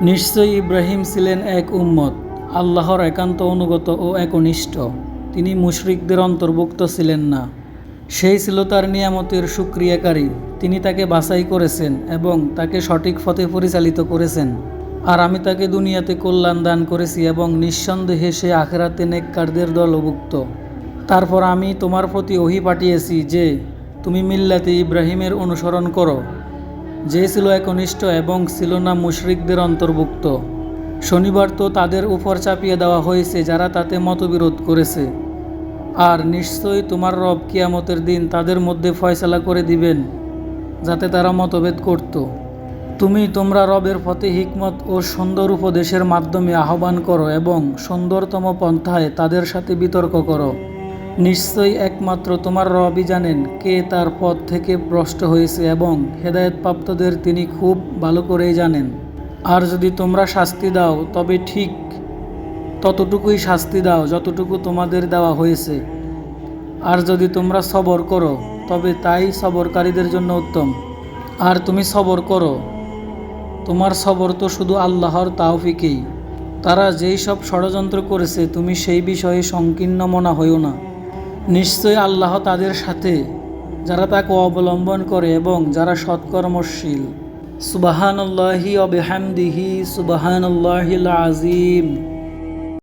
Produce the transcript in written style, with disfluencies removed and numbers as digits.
নিশ্চয়ই ইব্রাহিম ছিলেন এক উম্মত, আল্লাহর একান্ত অনুগত ও একনিষ্ঠ। তিনি মুশরিকদের অন্তর্ভুক্ত ছিলেন না। সেই ছিল তার নিয়ামতের শুকরিয়াকারী। তিনি তাকে বাছাই করেছেন এবং তাকে সঠিক পথে পরিচালিত করেছেন। আর আমি তাকে দুনিয়াতে কল্যাণ দান করেছি এবং নিঃসন্দেহে সে আখিরাতে নেককারদের দলভুক্ত। তারপর আমি তোমার প্রতি ওহী পাঠিয়েছি যে তুমি মিল্লাতে ইব্রাহিমের অনুসরণ করো, যে ছিল একনিষ্ঠ এবং ছিল না মুশরিকদের অন্তর্ভুক্ত। শনিবার তো তাদের উপর চাপিয়ে দেওয়া হয়েছে যারা তাতে মতবিরোধ করেছে। আর নিশ্চয়ই তোমার রব কিয়ামতের দিন তাদের মধ্যে ফয়সালা করে দিবেন যাতে তারা মতভেদ করত। তুমি তোমরা রবের পথে হিকমত ও সুন্দর উপদেশের মাধ্যমে আহ্বান করো এবং সুন্দরতম পন্থায় তাদের সাথে বিতর্ক করো। নিশ্চয়ই একমাত্র তোমার রবই জানেন কে তার পথ থেকে ভ্রষ্ট হয়েছে এবং হেদায়েতপ্রাপ্তদের তিনি খুব ভালো করেই জানেন। আর যদি তোমরা শাস্তি দাও তবে ঠিক ততটুকুই শাস্তি দাও যতটুকু তোমাদের দেওয়া হয়েছে। আর যদি তোমরা সবর করো তবে তাই সবরকারীদের জন্য উত্তম। আর তুমি সবর করো, তোমার সবর তো শুধু আল্লাহর তাওফিকেই। তারা যেই সব ষড়যন্ত্র করেছে তুমি সেই বিষয়ে সংকীর্ণ মনা হইও না। নিশ্চয়ই আল্লাহ তাদের সাথে যারা তাকে অবলম্বন করে এবং যারা সৎকর্মশীল। সুবহানাল্লাহি ওয়া বিহামদিহি সুবহানাল্লাহিল আযীম।